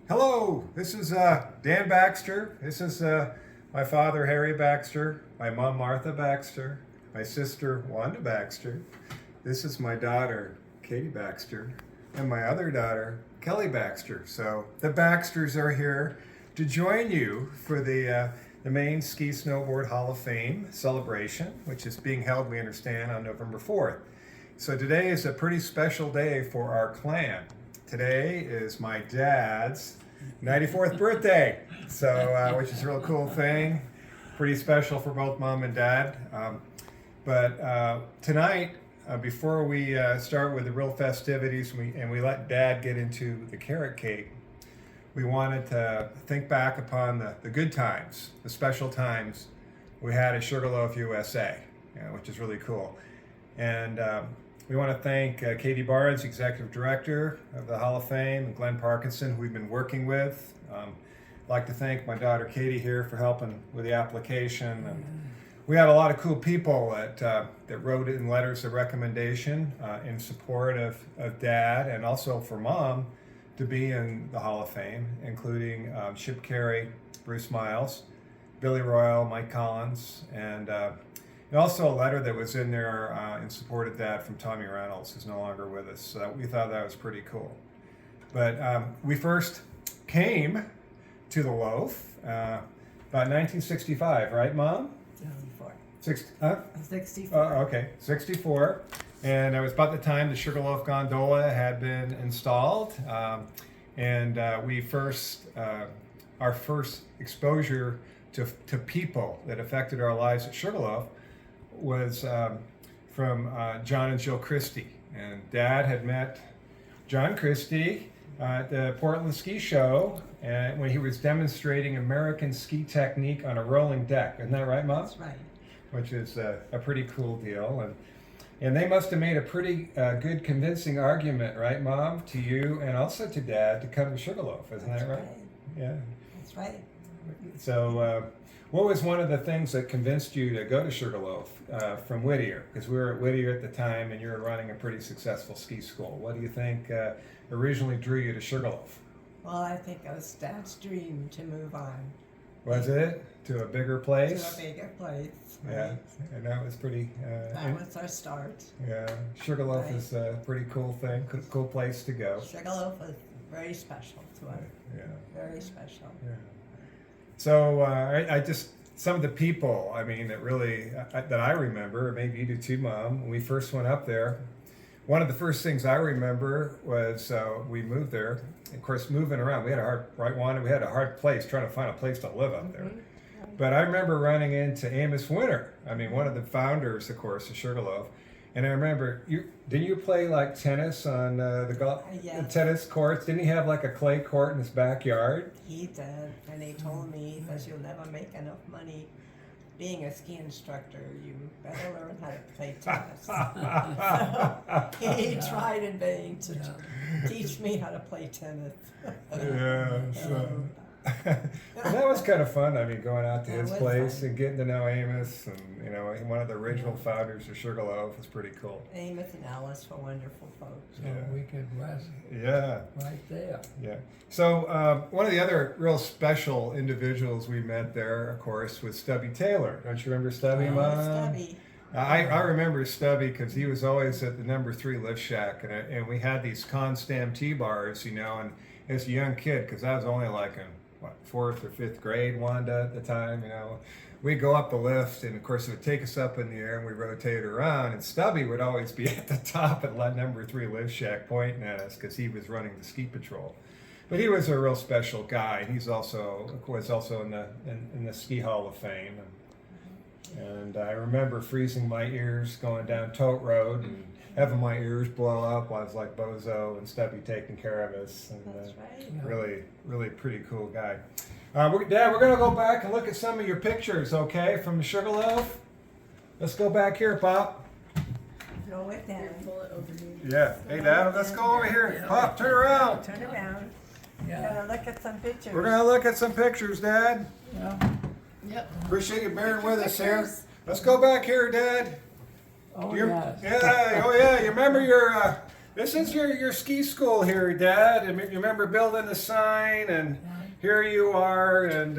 Hello, this is Dan Baxter. This is my father, Harry Baxter, my mom, Martha Baxter, my sister, Wanda Baxter. This is my daughter, Katie Baxter, and my other daughter, Kelly Baxter. So the Baxters are here to join you for the Maine Ski Snowboard Hall of Fame celebration, which is being held, we understand, on November 4th. So today is a pretty special day for our clan. Today is my dad's 94th birthday, so which is a real cool thing. Pretty special for both mom and dad. But tonight, before we start with the real festivities and we let dad get into the carrot cake, we wanted to think back upon the good times, the special times we had at Sugarloaf, USA, which is really cool. And we want to thank Katie Barnes, Executive Director of the Hall of Fame, and Glenn Parkinson, who we've been working with. I'd like to thank my daughter Katie here for helping with the application. And we had a lot of cool people that wrote in letters of recommendation in support of Dad and also for Mom to be in the Hall of Fame, including Chip Carey, Bruce Miles, Billy Royal, Mike Collins, and also a letter that was in there in support of Dad from Tommy Reynolds, who's no longer with us. So we thought that was pretty cool. But we first came to the Loaf about 1965, right, Mom? 64. Okay, 64. And it was about the time the Sugarloaf gondola had been installed. We first, our first exposure to people that affected our lives at Sugarloaf was from John and Jill Christie. And Dad had met John Christie at the Portland Ski Show when he was demonstrating American ski technique on a rolling deck. Isn't that right, Mom? That's right. Which is a pretty cool deal. And they must have made a pretty good convincing argument, right, Mom, to you and also to Dad to come to Sugarloaf. Isn't that right? Yeah. That's right. So what was one of the things that convinced you to go to Sugarloaf from Whittier? Because we were at Whittier at the time and you were running a pretty successful ski school. What do you think originally drew you to Sugarloaf? Well, I think it was Dad's dream to move on. Was it? To a bigger place? To a bigger place. Right? Yeah, and that was pretty... that was our start. Yeah, Sugarloaf Right. is a pretty cool thing, cool place to go. Sugarloaf was very special to us. Yeah. Very special. Yeah. So I just some of the people, I mean, that really that I remember, maybe you do too, Mom. When we first went up there, one of the first things I remember was we moved there. Of course, moving around, we had a hard place trying to find a place to live up there. But I remember running into Amos Winter. I mean, one of the founders, of course, of Sugarloaf. And I remember, didn't you play like tennis on the tennis courts? Didn't he have like a clay court in his backyard? He did, and he told me that you'll never make enough money being a ski instructor. You better learn how to play tennis. He tried in vain to teach me how to play tennis. Yeah, so. And that was kind of fun. I mean, going out to his place and getting to know Amos, and one of the original founders of Sugarloaf was pretty cool. Amos and Alice were wonderful folks. So we could rest right there. Yeah. So one of the other real special individuals we met there, of course, was Stubby Taylor. Don't you remember Stubby, Mom? Stubby. I remember Stubby because he was always at the number 3 lift shack, and we had these Constam T-bars, and as a young kid, because I was only like in 4th or 5th grade, Wanda, at the time, we'd go up the lift, and of course it would take us up in the air, and we rotate around, and Stubby would always be at the top at number 3 lift shack pointing at us because he was running the ski patrol. But he was a real special guy. He's also, of course, in the Ski Hall of Fame. And I remember freezing my ears going down Tote Road and having my ears blow up while I was like Bozo and Stubby taking care of us. And, That's right. Really, really pretty cool guy. Dad, we're going to go back and look at some of your pictures, okay, from the Sugarloaf. Let's go back here, Pop. Throw it down. Yeah. Hey, Dad, let's go over here. Pop, turn around. Turn around. Yeah. Gonna look at some pictures. We're going to look at some pictures, Dad. Yeah. Yep. Appreciate you bearing with us here. Let's go back here, Dad. Oh, You- yes. Yeah, oh yeah. You remember your This is your ski school here, Dad. You remember building the sign, and here you are, and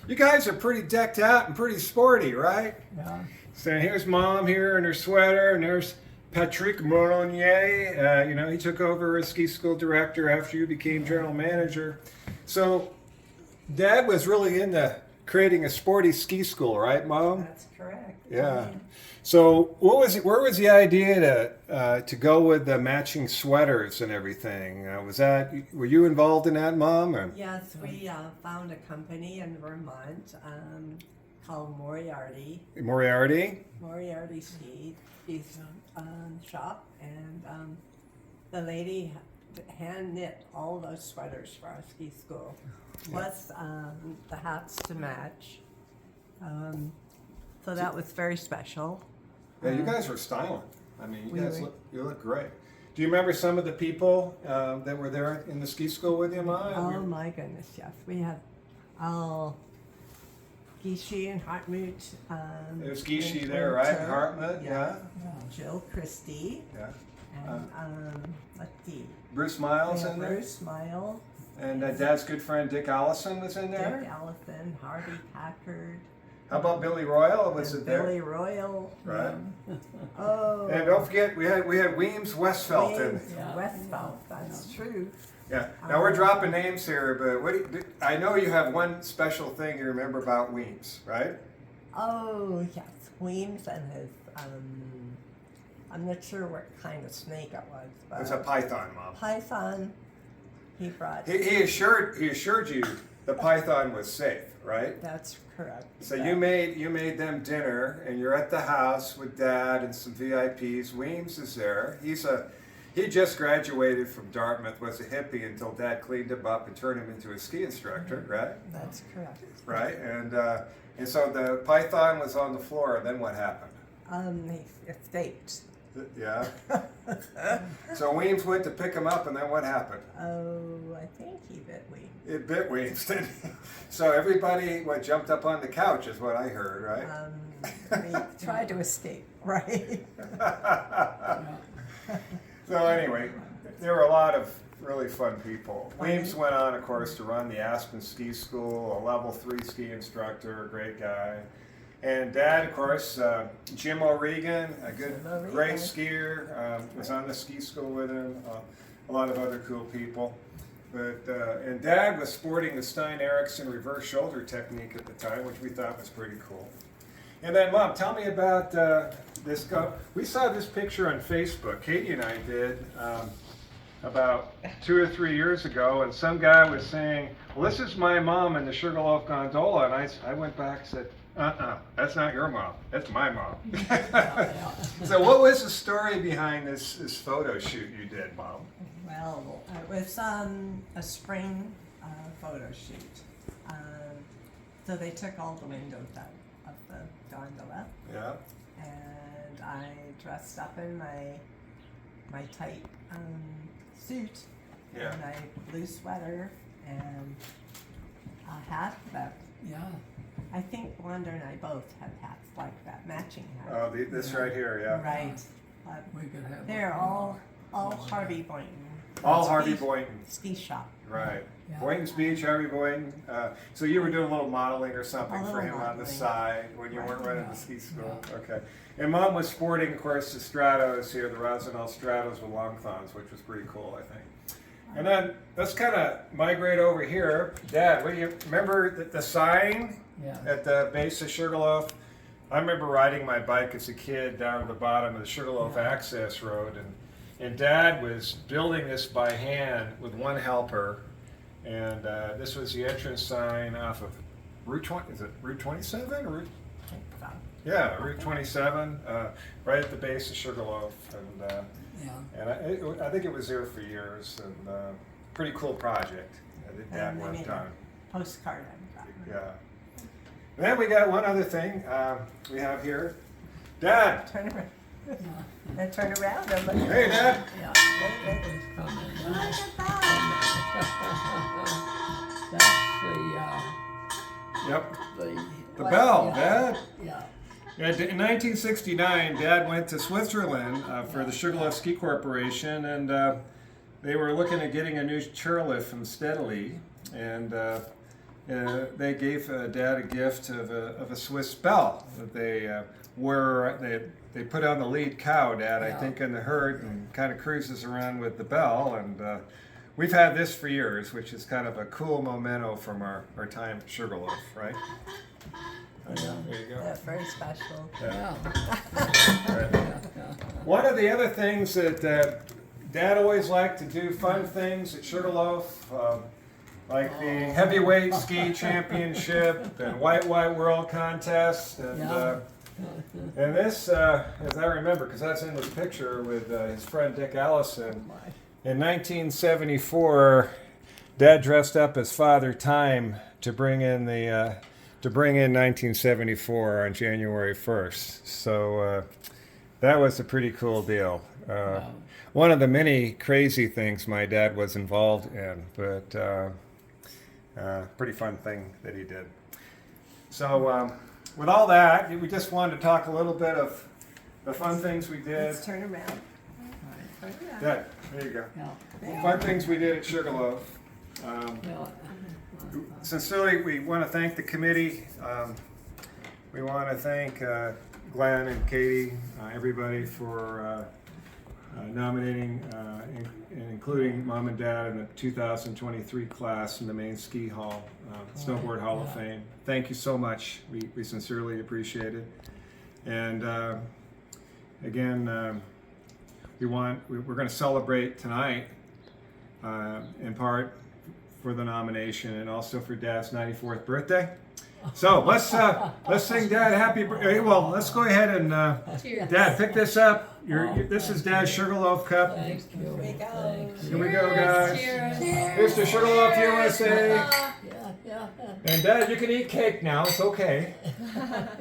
you guys are pretty decked out and pretty sporty, right? Yeah. So here's Mom here in her sweater, and there's Patrick Moronier. You know, he took over as ski school director after you became general manager. So Dad was really into creating a sporty ski school, right, Mom? That's correct. Yeah. So what was it? Where was the idea to go with the matching sweaters and everything? Were you involved in that, Mom? Or? Yes, we found a company in Vermont called Moriarty. Moriarty? Ski shop, and the lady hand knit all those sweaters for our ski school, plus the hats to match. So that was very special. Yeah, you guys were styling. I mean, We were. you look great. Do you remember some of the people that were there in the ski school with you, Mom? Oh my goodness, yes. We had Gishi and Hartmut. There's Gishi and there, right? Winter. Hartmut, yeah. Jill Christie. Yeah. And let's see. Bruce Miles We in had there? Bruce Miles, And Dad's good friend Dick Allison was in there? Dick Allison, Harvey Packard, How about Billy Royal? Was and it there? Billy Royal. Right. Oh. And don't forget, we had Weems Westfelt in. James Westfeld, that's true. Yeah. Now we're dropping names here, but I know you have one special thing you remember about Weems, right? Oh, yes, Weems and his, I'm not sure what kind of snake it was, It was a but python, Mom. python he brought. He assured you the python was safe, right? That's correct. So you made them dinner, and you're at the house with Dad and some VIPs. Weems is there. He just graduated from Dartmouth, was a hippie until Dad cleaned him up and turned him into a ski instructor, right? That's correct. Right, and so the python was on the floor, and then what happened? He escaped. Yeah. So Weems went to pick him up, and then what happened? Oh, I think he bit Weems. It bit Weems. So everybody jumped up on the couch, is what I heard, right? He tried to escape, right? So anyway, there were a lot of really fun people. Weems went on, of course, to run the Aspen Ski School, a level 3 ski instructor, a great guy. And Dad, of course, Jim O'Regan, great skier, was on the ski school with him. A lot of other cool people. But and Dad was sporting the Stein Eriksen reverse shoulder technique at the time, which we thought was pretty cool. And then, Mom, tell me about this. We saw this picture on Facebook. Katie and I did about 2 or 3 years ago, and some guy was saying, "Well, this is my mom in the Sugarloaf gondola," and I went back and said, that's not your mom. That's my mom. So, what was the story behind this photo shoot you did, Mom? Well, it was a spring photo shoot. So they took all the windows out of the gondola, Yeah. and I dressed up in my tight suit Yeah. and a blue sweater and a hat that I think Wanda and I both have hats like that, matching hats. Oh, this right here, yeah. Right. But We could have. they're all Harvey Boynton. All Harvey Ski- Boynton. Ski shop. Right. Yeah. Boynton's Beach, Harvey Boynton. So you were doing a little modeling or something A for little him on the modeling. side when you Right. weren't running the ski school. Okay. And Mom was sporting, of course, the Stratos here, the Rosinell Stratos with long thongs, which was pretty cool, I think. And then let's kind of migrate over here. Dad, what do you remember the sign Yeah. at the base of Sugarloaf? I remember riding my bike as a kid down to the bottom of the Sugarloaf access road, and Dad was building this by hand with one helper, and this was the entrance sign off of Route 20. Is it Route 27 or Route? I think so. Yeah, Route 27, right at the base of Sugarloaf, and Yeah. I think it was there for years, and pretty cool project that Dad And they worked made on. a postcard of that. Yeah. And then we got one other thing we have here. Dad! Turn around. Now turn around and look. Hey, Dad! Yeah. Look It's coming. at that. That's Yep. the The bell, yeah. Dad! Yeah. In 1969, Dad went to Switzerland for the Sugarloaf Ski Corporation, and they were looking at getting a new chairlift from Steadily, and they gave Dad a gift of a Swiss bell that they put on the lead cow, Dad, I think, in the herd, and kind of cruises around with the bell, and we've had this for years, which is kind of a cool memento from our time at Sugarloaf, right? Yeah. There you go. Yeah, very special. Yeah. One of the other things that Dad always liked to do, fun things at Sugarloaf, like the heavyweight ski championship and white world contest, and Yeah. and this, as I remember, because that's in this picture with his friend Dick Allison. In 1974, Dad dressed up as Father Time to bring in 1974 on January 1st. So that was a pretty cool deal. One of the many crazy things my dad was involved in, but pretty fun thing that he did. So with all that, we just wanted to talk a little bit of the fun things we did. Let's turn around. Turn around. Yeah, there you go. Yeah. Fun things we did at Sugarloaf. Yeah. Sincerely, we want to thank the committee. We want to thank Glenn and Katie, everybody for nominating and including Mom and Dad in the 2023 class in the Maine Ski Hall, Snowboard Hall of Fame. Thank you so much. We sincerely appreciate it. And again, we're going to celebrate tonight in part for the nomination and also for Dad's 94th birthday. So let's sing Dad happy birthday. Well, let's go ahead and Dad, pick this up. This is Dad's Sugarloaf cup. Thank you. Here we go. Thank Here you. we go, guys. Cheers. Here's to Sugarloaf USA. Yeah. And Dad, you can eat cake now. It's okay.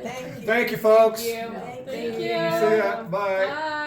Thank you. Thank you, folks. Thank you. Thank Thank you. you. See ya. Bye. Bye.